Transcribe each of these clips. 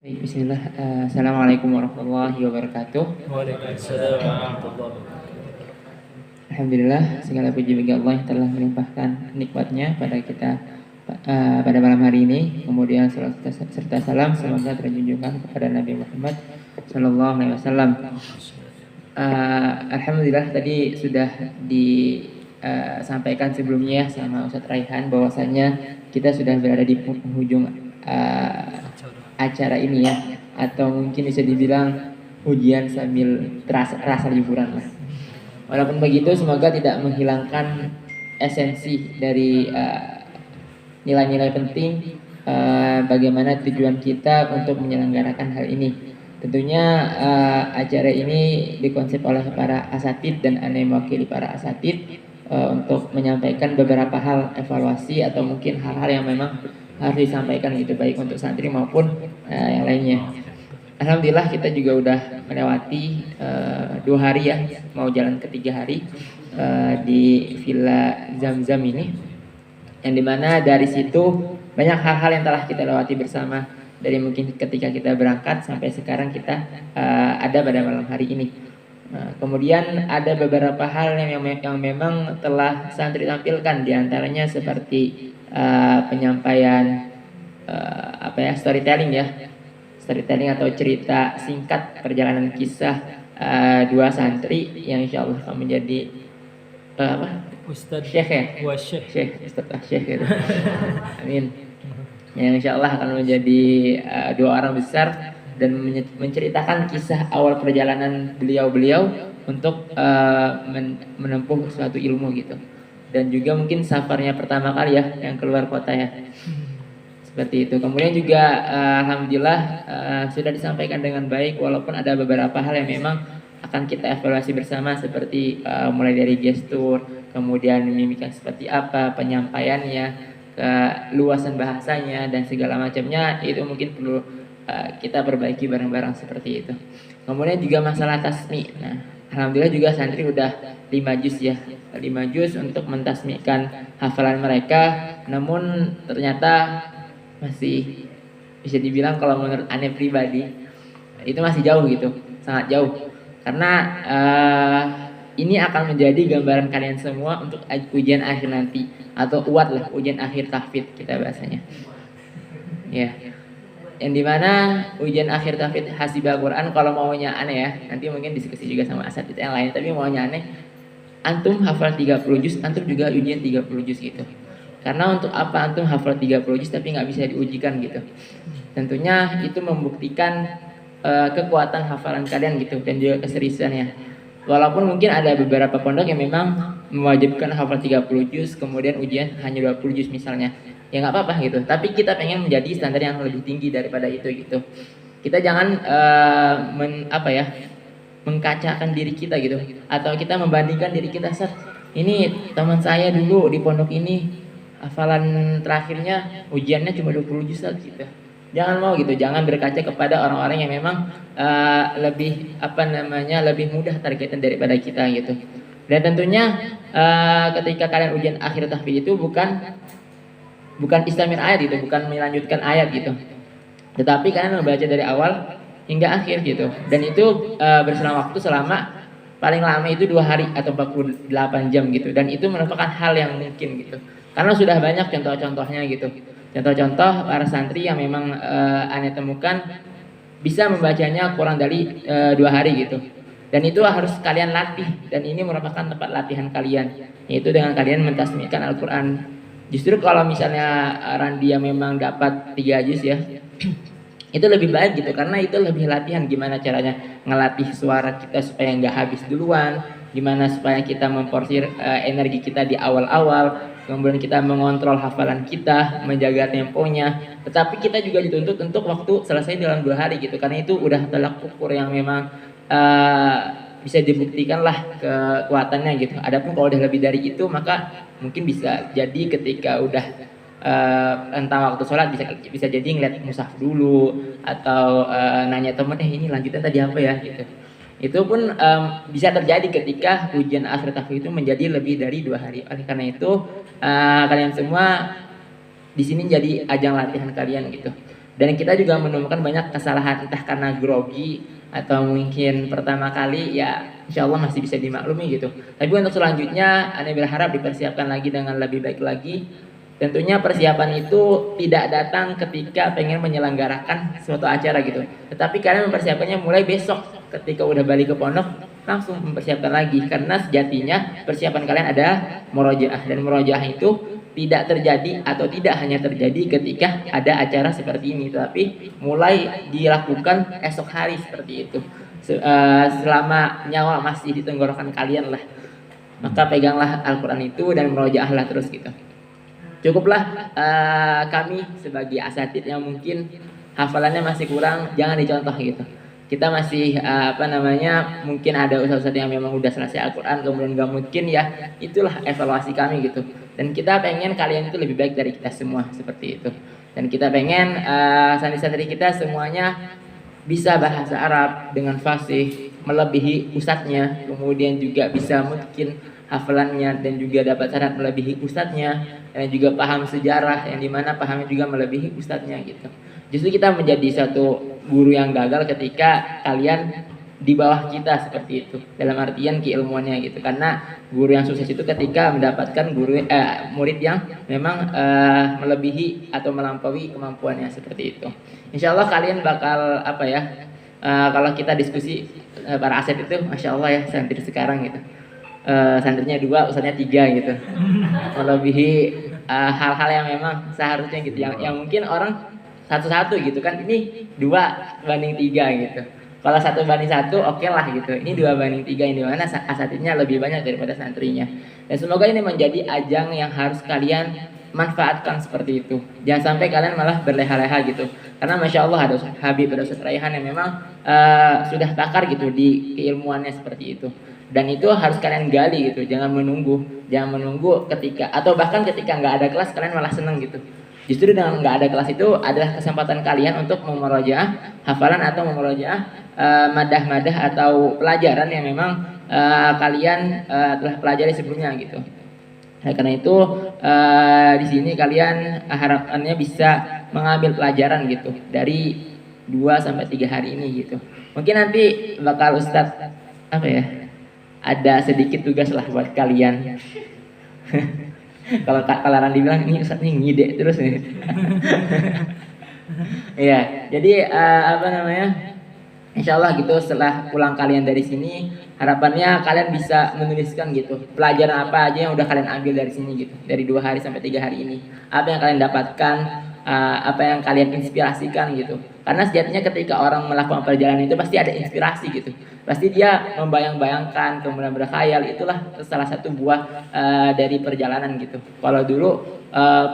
Baik, bismillah. Assalamualaikum warahmatullahi wabarakatuh. Waalaikumsalam warahmatullahi wabarakatuh. Alhamdulillah, segala puji bagi Allah yang telah melimpahkan nikmatnya pada kita pada malam hari ini. Kemudian salam serta salam semoga terjunjungkan kepada Nabi Muhammad Sallallahu Alaihi Wasallam. Alhamdulillah tadi sudah disampaikan sebelumnya sama Ustadz Raihan bahwasanya kita sudah berada di penghujung acara ini ya, atau mungkin bisa dibilang ujian sambil rasa liburan lah. Walaupun begitu, semoga tidak menghilangkan esensi dari nilai-nilai penting bagaimana tujuan kita untuk menyelenggarakan hal ini. Tentunya acara ini dikonsep oleh para asatid dan ane mewakili para asatid untuk menyampaikan beberapa hal evaluasi atau mungkin hal-hal yang memang harus disampaikan gitu, baik untuk santri maupun yang lainnya. Alhamdulillah kita juga udah melewati 2 hari ya, mau jalan ke 3 hari di Villa Zamzam ini, yang dimana dari situ banyak hal-hal yang telah kita lewati bersama, dari mungkin ketika kita berangkat sampai sekarang kita ada pada malam hari ini. Kemudian ada beberapa hal yang memang telah santri tampilkan, diantaranya seperti penyampaian storytelling atau cerita singkat perjalanan kisah dua santri yang insya Allah akan menjadi Ustadz syekh ya, syekh gitu. Amin. Yang insya Allah akan menjadi dua orang besar dan menceritakan kisah awal perjalanan beliau untuk menempuh suatu ilmu gitu. Dan juga mungkin safarnya pertama kali ya, yang keluar kota ya, seperti itu. Kemudian juga alhamdulillah sudah disampaikan dengan baik, walaupun ada beberapa hal yang memang akan kita evaluasi bersama, seperti mulai dari gestur, kemudian mimiknya seperti apa, penyampaiannya, keluasan bahasanya dan segala macamnya, itu mungkin perlu kita perbaiki bareng-bareng seperti itu. Kemudian juga masalah tasmi. Nah, alhamdulillah juga santri udah 5 juz ya, 5 juz untuk mentasmikan hafalan mereka. Namun ternyata masih bisa dibilang, kalau menurut ane pribadi itu masih jauh gitu, sangat jauh. Karena ini akan menjadi gambaran kalian semua untuk ujian akhir nanti, atau UAT lah, ujian akhir tahfidz kita bahasanya. Ya. Yang dimana ujian akhir tahfidz hasibah Quran, kalau maunya aneh ya, nanti mungkin diskusi juga sama asatidz yang lain, tapi maunya aneh, antum hafal 30 juz, antum juga ujian 30 juz gitu. Karena untuk apa antum hafal 30 juz tapi nggak bisa diujikan gitu. Tentunya itu membuktikan kekuatan hafalan kalian gitu, dan juga keseriusannya. Walaupun mungkin ada beberapa pondok yang memang mewajibkan hafal 30 juz, kemudian ujian hanya 20 juz misalnya, ya nggak apa-apa gitu. Tapi kita pengen menjadi standar yang lebih tinggi daripada itu gitu. Kita jangan mengkacakan diri kita gitu, atau kita membandingkan diri kita, ini teman saya dulu di pondok ini hafalan terakhirnya ujiannya cuma 20 juz gitu. Jangan mau gitu, jangan berkaca kepada orang-orang yang memang lebih lebih mudah targetan daripada kita gitu. Dan tentunya ketika kalian ujian akhir tahfidz itu bukan istamir ayat gitu, bukan melanjutkan ayat gitu, tetapi kalian membaca dari awal hingga akhir gitu. Dan itu berselang waktu selama paling lama itu 2 hari atau 48 jam gitu. Dan itu merupakan hal yang mungkin gitu, karena sudah banyak contoh-contohnya gitu. Contoh-contoh para santri yang memang ane temukan bisa membacanya kurang dari 2 hari gitu. Dan itu harus kalian latih, dan ini merupakan tempat latihan kalian, yaitu dengan kalian mentasmikan Al-Quran. Justru kalau misalnya Randia memang dapat 3 juz ya, itu lebih baik gitu, karena itu lebih latihan gimana caranya ngelatih suara kita supaya nggak habis duluan, gimana supaya kita memporsir energi kita di awal-awal, kemudian kita mengontrol hafalan kita, menjaga temponya. Tetapi kita juga dituntut untuk waktu selesai dalam 2 hari gitu, karena itu udah tolak ukur yang memang bisa dibuktikan lah kekuatannya gitu. Adapun kalau udah lebih dari itu, maka mungkin bisa jadi ketika udah tentang waktu sholat bisa jadi ngeliat mushaf dulu, atau nanya temen, ini lanjutan tadi apa ya gitu. Itu pun bisa terjadi ketika ujian akhir tahfidz itu menjadi lebih dari 2 hari. Oleh karena itu kalian semua di sini jadi ajang latihan kalian gitu. Dan kita juga menemukan banyak kesalahan, entah karena grogi atau mungkin pertama kali, ya insya Allah masih bisa dimaklumi gitu. Tapi untuk selanjutnya, Anda berharap dipersiapkan lagi dengan lebih baik lagi. Tentunya persiapan itu tidak datang ketika pengen menyelenggarakan suatu acara gitu. Tetapi kalian mempersiapkannya mulai besok ketika udah balik ke pondok, langsung mempersiapkan lagi. Karena sejatinya persiapan kalian ada murojaah, dan murojaah itu tidak terjadi atau tidak hanya terjadi ketika ada acara seperti ini, tapi mulai dilakukan esok hari seperti itu. Selama nyawa masih di tenggorokan kalian lah, maka peganglah Al-Quran itu dan murojaahlah terus gitu. Cukuplah kami sebagai asatid yang mungkin hafalannya masih kurang, jangan dicontoh gitu. Kita masih mungkin ada ustaz-ustaz yang memang udah selesai Al-Quran kemudian gak mungkin, ya itulah evaluasi kami gitu. Dan kita pengen kalian itu lebih baik dari kita semua seperti itu. Dan kita pengen santri-santri kita semuanya bisa bahasa Arab dengan fasih, melebihi ustadznya, kemudian juga bisa mungkin hafalannya dan juga dapat syarat melebihi ustadznya, dan juga paham sejarah yang dimana pahamnya juga melebihi ustadznya gitu. Justru kita menjadi satu guru yang gagal ketika kalian di bawah kita seperti itu, dalam artian keilmuannya gitu. Karena guru yang sukses itu ketika mendapatkan murid yang memang melebihi atau melampaui kemampuannya seperti itu. Insya Allah kalian bakal kalau kita diskusi para aset itu, masya Allah ya santri sekarang gitu. Santrinya 2, ustadznya 3 gitu, melebihi hal-hal yang memang seharusnya gitu, yang mungkin orang satu-satu gitu kan, ini 2-3 gitu. Kalau 1-1 oke lah gitu, ini 2-3 yang dimana asatidnya lebih banyak daripada santrinya. Dan semoga ini menjadi ajang yang harus kalian manfaatkan seperti itu. Jangan sampai kalian malah berleha-leha gitu. Karena masya Allah ada Habib, ada Ustaz Raihan yang memang sudah pakar gitu di keilmuannya seperti itu. Dan itu harus kalian gali gitu. Jangan menunggu ketika, atau bahkan ketika nggak ada kelas kalian malah seneng gitu. Justru dengan nggak ada kelas itu adalah kesempatan kalian untuk memurojaah hafalan atau memurojaah madah-madah atau pelajaran yang memang kalian telah pelajari sebelumnya gitu. Nah, karena itu di sini kalian harapannya bisa mengambil pelajaran gitu dari 2-3 hari ini gitu. Mungkin nanti bakal Ustadz ada sedikit tugas lah buat kalian. Kalau Randi bilang ini Ustadz nih ngide terus nih. Iya, jadi insya Allah gitu setelah pulang kalian dari sini, harapannya kalian bisa menuliskan gitu pelajaran apa aja yang udah kalian ambil dari sini gitu, dari 2 hari sampai 3 hari ini. Apa yang kalian dapatkan, apa yang kalian inspirasikan gitu. Karena sejatinya ketika orang melakukan perjalanan itu pasti ada inspirasi gitu. Pasti dia membayang-bayangkan, kemudian berkhayal, itulah salah satu buah dari perjalanan gitu. Kalau dulu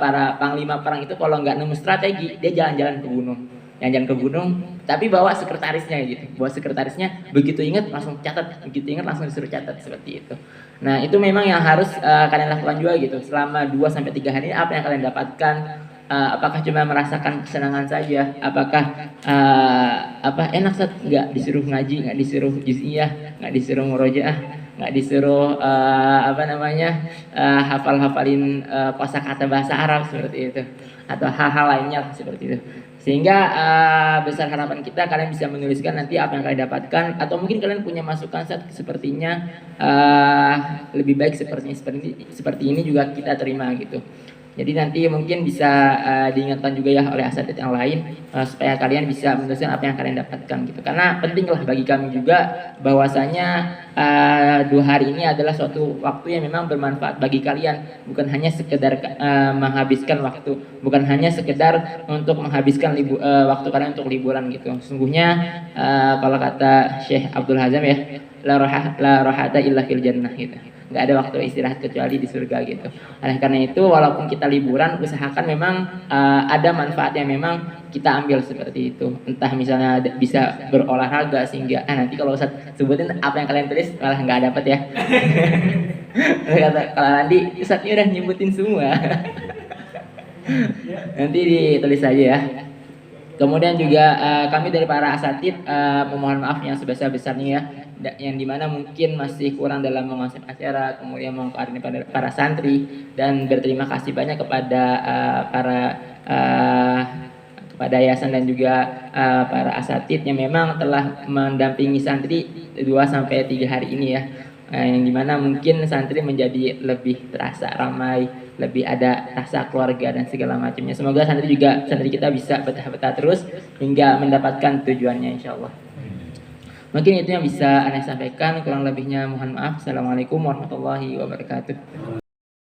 para panglima perang itu kalau nggak nemu strategi, dia jalan-jalan ke gunung. Yang jalan ke gunung, tapi bawa sekretarisnya gitu. Bawa sekretarisnya, begitu ingat langsung catat, begitu ingat langsung disuruh catat seperti itu. Nah, itu memang yang harus kalian lakukan juga gitu. Selama 2-3 hari ini apa yang kalian dapatkan? Apakah cuma merasakan kesenangan saja? Apakah enak saat nggak disuruh ngaji, nggak disuruh juz'iyah, nggak disuruh murojaah, nggak disuruh hafalin kosakata bahasa Arab seperti itu, atau hal-hal lainnya seperti itu. Sehingga besar harapan kita kalian bisa menuliskan nanti apa yang kalian dapatkan, atau mungkin kalian punya masukan saat sepertinya lebih baik seperti ini juga kita terima gitu. Jadi nanti mungkin bisa diingatkan juga ya oleh asatid yang lain supaya kalian bisa menuliskan apa yang kalian dapatkan gitu. Karena pentinglah bagi kami juga bahwasanya 2 hari ini adalah suatu waktu yang memang bermanfaat bagi kalian, bukan hanya sekedar menghabiskan waktu, bukan hanya sekedar untuk menghabiskan waktu kalian untuk liburan gitu. Sesungguhnya kalau kata Syekh Abdul Hazam ya, la rahata illa fil jannah gitu. Nggak ada waktu istirahat kecuali di surga gitu. Oleh karena itu walaupun kita liburan, usahakan memang ada manfaat yang memang kita ambil seperti itu. Entah misalnya bisa berolahraga sehingga nanti kalau Ustaz sebutin apa yang kalian tulis malah nggak dapat ya. Kalau nanti Ustaznya udah nyebutin semua. Nanti ditulis saja ya. Kemudian juga kami dari para asatid memohon maaf yang sebesar-besarnya ya, yang dimana mungkin masih kurang dalam mengonsep acara, kemudian mengkoordinir para santri, dan berterima kasih banyak kepada para pada yayasan dan juga para asatid yang memang telah mendampingi santri 2 sampai 3 hari ini ya. Yang dimana mungkin santri menjadi lebih terasa ramai, lebih ada rasa keluarga dan segala macamnya. Semoga santri kita bisa betah-betah terus hingga mendapatkan tujuannya insya Allah. Mungkin itu yang bisa Anda sampaikan, kurang lebihnya mohon maaf. Assalamualaikum warahmatullahi wabarakatuh.